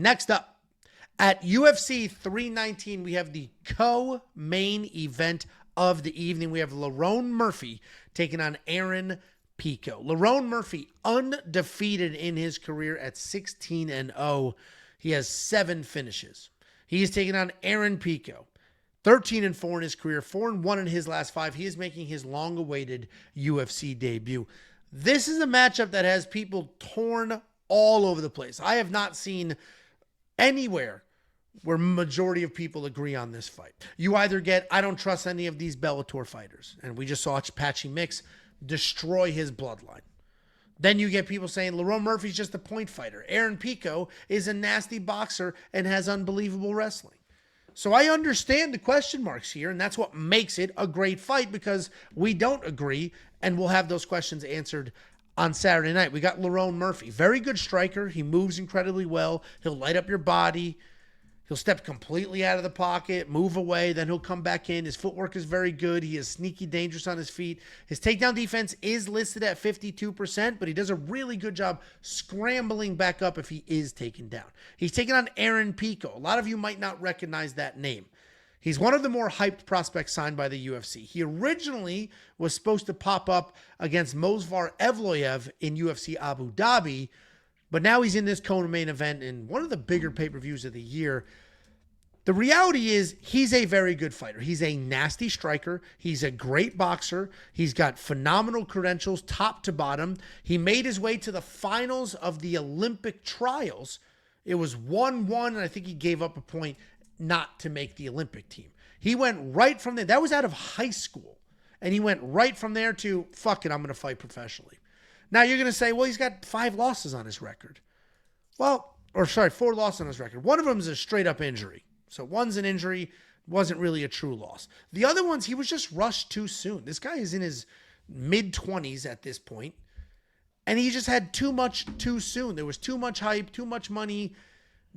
Next up, at UFC 319, we have the co-main event of the evening. We have Lerone Murphy taking on Aaron Pico. Lerone Murphy, undefeated in his career at 16-0. He has 7 finishes. He is taking on Aaron Pico, 13-4 in his career, 4-1 in his last 5. He is making his long-awaited UFC debut. This is a matchup that has people torn all over the place. I have not seen anywhere where majority of people agree on this fight. You either get, I don't trust any of these Bellator fighters, and we just saw Patchy Mix destroy his bloodline. Then you get people saying Lerone Murphy's just a point fighter. Aaron Pico is a nasty boxer and has unbelievable wrestling. So I understand the question marks here, and that's what makes it a great fight, because we don't agree, and we'll have those questions answered on Saturday night. We got Lerone Murphy, very good striker. He moves incredibly well. He'll light up your body. He'll step completely out of the pocket, move away, then he'll come back in. His footwork is very good. He is sneaky dangerous on his feet. His takedown defense is listed at 52%, but he does a really good job scrambling back up if he is taken down. He's taking on Aaron Pico. A lot of you might not recognize that name. He's one of the more hyped prospects signed by the UFC. He originally was supposed to pop up against Movsar Evloev in UFC Abu Dhabi, but now he's in this co-main event in one of the bigger pay-per-views of the year. The reality is he's a very good fighter. He's a nasty striker. He's a great boxer. He's got phenomenal credentials top to bottom. He made his way to the finals of the Olympic trials. It was 1-1, and I think he gave up a point not to make the Olympic team. He went right from there. That was out of high school. And he went right from there to, fuck it, I'm going to fight professionally. Now you're going to say, well, he's got 5 losses on his record. 4 losses on his record. One of them is a straight up injury. So one's an injury, wasn't really a true loss. The other ones, he was just rushed too soon. This guy is in his mid-20s at this point, and he just had too much too soon. There was too much hype, too much money,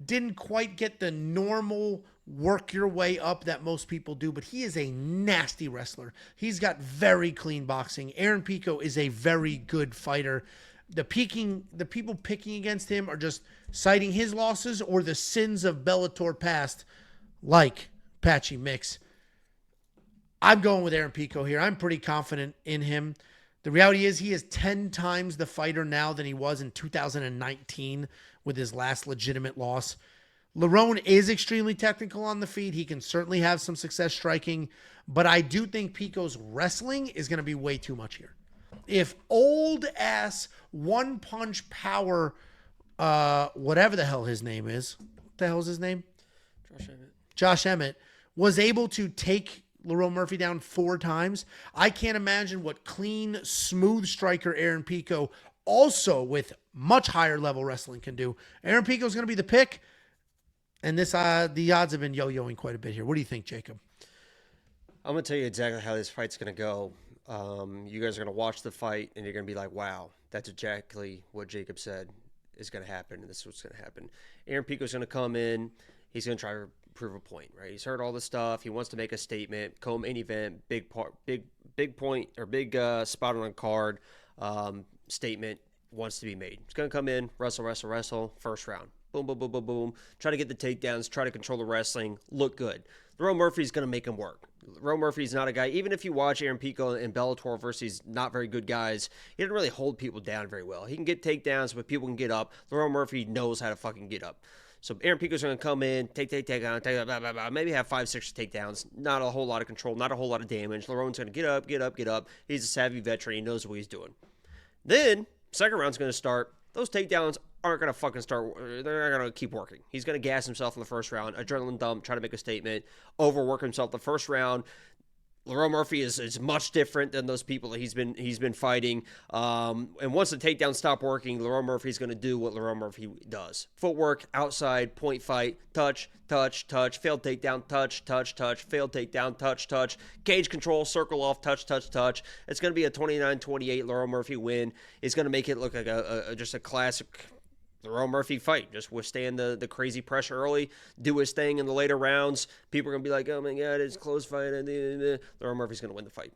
didn't quite get the normal work your way up that most people do, but he is a nasty wrestler. He's got very clean boxing. Aaron Pico is a very good fighter. The people picking against him are just citing his losses or the sins of Bellator past, like Patchy Mix. I'm going with Aaron Pico here. I'm pretty confident in him. The reality is he is 10 times the fighter now than he was in 2019 with his last legitimate loss. Lerone is extremely technical on the feet. He can certainly have some success striking, but I do think Pico's wrestling is going to be way too much here. If old-ass one-punch power, whatever the hell his name is, what the hell is his name? Josh Emmett was able to take Lerone Murphy down 4 times. I can't imagine what clean, smooth striker Aaron Pico, also with much higher level wrestling, can do. Aaron Pico is going to be the pick, and the odds have been yo-yoing quite a bit here. What do you think, Jacob? I'm going to tell you exactly how this fight's going to go. You guys are going to watch the fight, and you're going to be like, wow, that's exactly what Jacob said is going to happen, and this is what's going to happen. Aaron Pico's going to come in. He's going to try to prove a point, right? He's heard all this stuff. He wants to make a statement. Co-main event, big point or big spot on the card. Statement wants to be made. He's going to come in, wrestle, first round. Boom, boom, boom, boom, boom. Try to get the takedowns, try to control the wrestling, look good. Lerone Murphy's going to make him work. Lerone Murphy's not a guy, even if you watch Aaron Pico and Bellator versus not very good guys, he doesn't really hold people down very well. He can get takedowns, but people can get up. Lerone Murphy knows how to fucking get up. So Aaron Pico's going to come in, take down, blah, blah, blah, maybe have 5-6 takedowns. Not a whole lot of control, not a whole lot of damage. Lerone's going to get up. He's a savvy veteran. He knows what he's doing. Then, second round's going to start. Those takedowns aren't going to fucking start. They're not going to keep working. He's going to gas himself in the first round, adrenaline dump, try to make a statement, overwork himself the first round. Lerone Murphy is much different than those people that he's been fighting. And once the takedowns stop working, Lerone Murphy's going to do what Lerone Murphy does. Footwork, outside, point fight, touch, failed takedown, touch, failed takedown, touch, cage control, circle off, touch. It's going to be a 29-28 Lerone Murphy win. It's going to make it look like just a classic Lerone Murphy fight. Just withstand the crazy pressure early, do his thing in the later rounds. People are going to be like, oh my God, it's a close fight. Lerone Murphy's going to win the fight.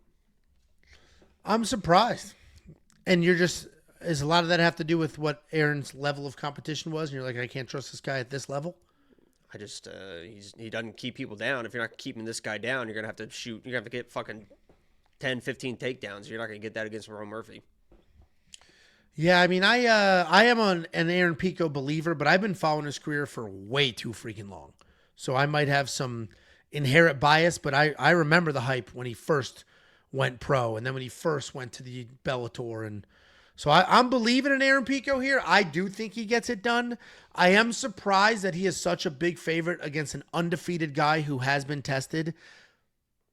I'm surprised. And you're just, Is a lot of that have to do with what Aaron's level of competition was? And you're like, I can't trust this guy at this level? I just he doesn't keep people down. If you're not keeping this guy down, you're gonna have to shoot. You're gonna have to get fucking 10, 15 takedowns. You're not gonna get that against Lerone Murphy. Yeah, I mean, I am an Aaron Pico believer, but I've been following his career for way too freaking long. So I might have some inherent bias, but I remember the hype when he first went pro, and then when he first went to the Bellator, and so I'm believing in Aaron Pico here. I do think he gets it done. I am surprised that he is such a big favorite against an undefeated guy who has been tested.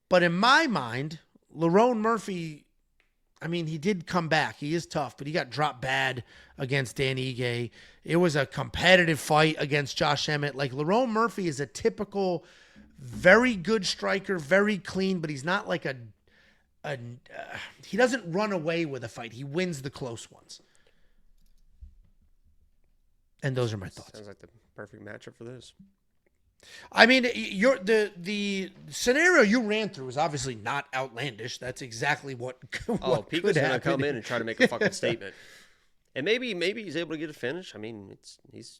But in my mind, Lerone Murphy, I mean, he did come back. He is tough, but he got dropped bad against Dan Ige. It was a competitive fight against Josh Emmett. Like, Lerone Murphy is a typical, very good striker, very clean, but he's not like he doesn't run away with a fight. He wins the close ones. And those are my thoughts. Sounds like the perfect matchup for this. I mean, the scenario you ran through is obviously not outlandish. That's exactly what Pico's going to come in and try to make a fucking statement. And maybe he's able to get a finish. I mean, he's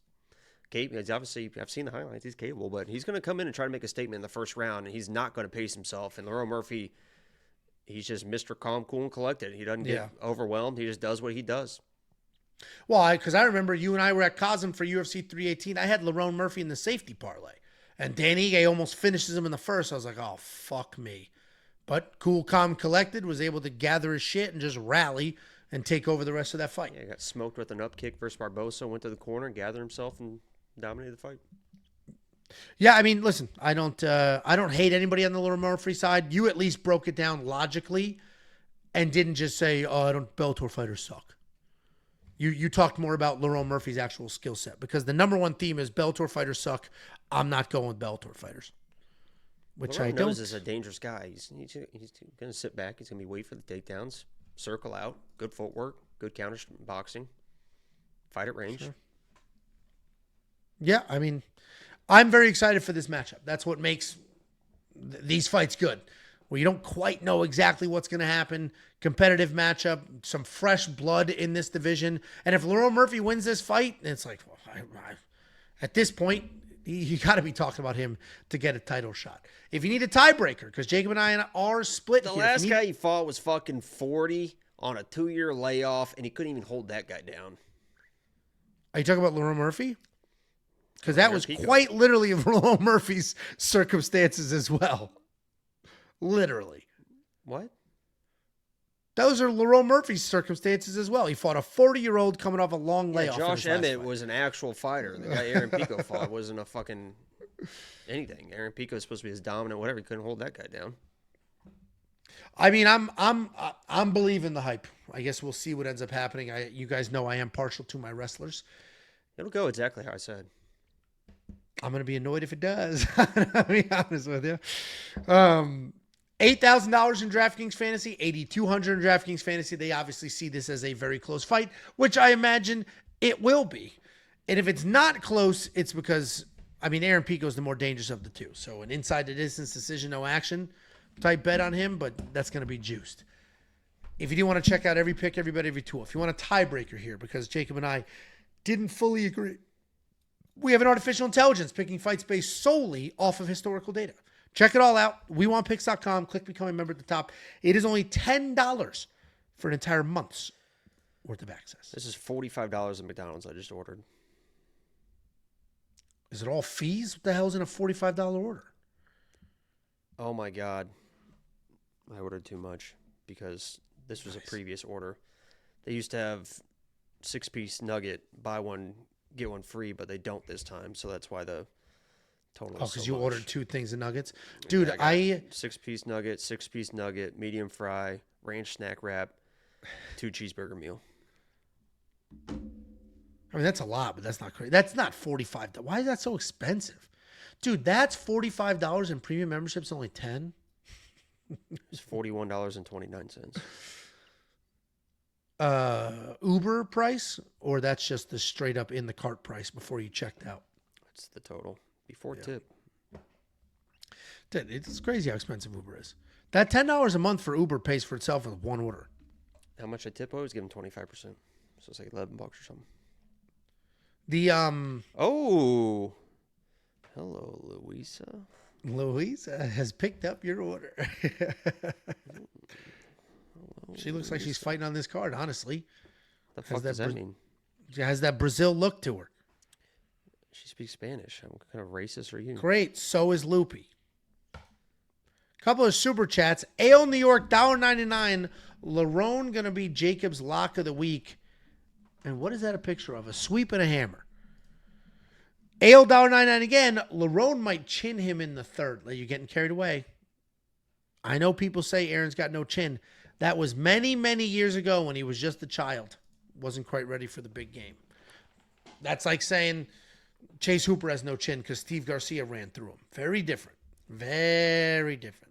capable. He's obviously, I've seen the highlights. He's capable, but he's going to come in and try to make a statement in the first round, and he's not going to pace himself. And Lerone Murphy, he's just Mr. Calm, Cool, and Collected. He doesn't get overwhelmed. He just does what he does. Well, because I remember you and I were at Cosm for UFC 318. I had Lerone Murphy in the safety parlay. And Dan Ige almost finishes him in the first. I was like, oh, fuck me. But Cool, Calm, Collected was able to gather his shit and just rally and take over the rest of that fight. Yeah, he got smoked with an up kick versus Barbosa, went to the corner, gathered himself, and dominated the fight. Yeah, I mean, listen, I don't hate anybody on the Lerone Murphy side. You at least broke it down logically and didn't just say, oh, Bellator fighters suck. You talked more about Lerone Murphy's actual skill set, because the number one theme is Bellator fighters suck. I'm not going with Bellator fighters, which I don't. Is a dangerous guy. He's going to sit back. He's going to be wait for the takedowns, circle out, good footwork, good counter boxing, fight at range. Sure. Yeah, I mean, I'm very excited for this matchup. That's what makes these fights good, where you don't quite know exactly what's going to happen. Competitive matchup, some fresh blood in this division. And if Lerone Murphy wins this fight, it's like, well, at this point, you got to be talking about him to get a title shot. If you need a tiebreaker, because Jacob and I are split here. The last guy he fought was fucking 40 on a 2-year layoff, and he couldn't even hold that guy down. Are you talking about Lerone Murphy? Because that was quite literally Lerone Murphy's circumstances as well. Literally. What? Those are Lerone Murphy's circumstances as well. He fought a 40-year-old coming off a long layoff. Josh Emmett was an actual fighter. The guy Aaron Pico fought wasn't a fucking anything. Aaron Pico is supposed to be his dominant whatever. He couldn't hold that guy down. I mean, I'm believing the hype. I guess we'll see what ends up happening. You guys know I am partial to my wrestlers. It'll go exactly how I said. I'm going to be annoyed if it does. I'll be honest with you. $8,000 in DraftKings Fantasy, $8,200 in DraftKings Fantasy. They obviously see this as a very close fight, which I imagine it will be. And if it's not close, it's because, I mean, Aaron Pico is the more dangerous of the two. So an inside the distance decision, no action type bet on him, but that's going to be juiced. If you do want to check out every pick, every bet, every tool, if you want a tiebreaker here, because Jacob and I didn't fully agree, we have an artificial intelligence picking fights based solely off of historical data. Check it all out. WeWantPicks.com. Click Become a Member at the top. It is only $10 for an entire month's worth of access. This is $45 at McDonald's I just ordered. Is it all fees? What the hell is in a $45 order? Oh, my God. I ordered too much because this was a previous order. They used to have 6-piece nugget, buy one, get one free, but they don't this time. So that's why the total is because so you much. ordered 2 things of nuggets. Dude, I 6-piece nugget, medium fry, ranch snack wrap, 2 cheeseburger meal. I mean, that's a lot, but that's not crazy. That's not $45. Why is that so expensive? Dude, that's $45 and premium membership's only $10. It's $41.29. Uber price, or that's just the straight up in the cart price before you checked out? That's the total before tip. Dude, it's crazy how expensive Uber is. That $10 a month for Uber pays for itself with one order. How much I tip? I always give them 25%. So it's like $11 or something. The Oh, hello, Louisa. Louisa has picked up your order. She looks like she's fighting on this card, honestly. The fuck does that mean? She has that Brazil look to her. She speaks Spanish. I'm kind of racist for you. Great. So is Loopy. Couple of super chats. Ale New York, $1.99. Lerone going to be Jacob's lock of the week. And what is that a picture of? A sweep and a hammer. Ale, $1.99 again. Lerone might chin him in the third. Like, you're getting carried away. I know people say Aaron's got no chin. That was many, many years ago when he was just a child. Wasn't quite ready for the big game. That's like saying Chase Hooper has no chin because Steve Garcia ran through him. Very different. Very different.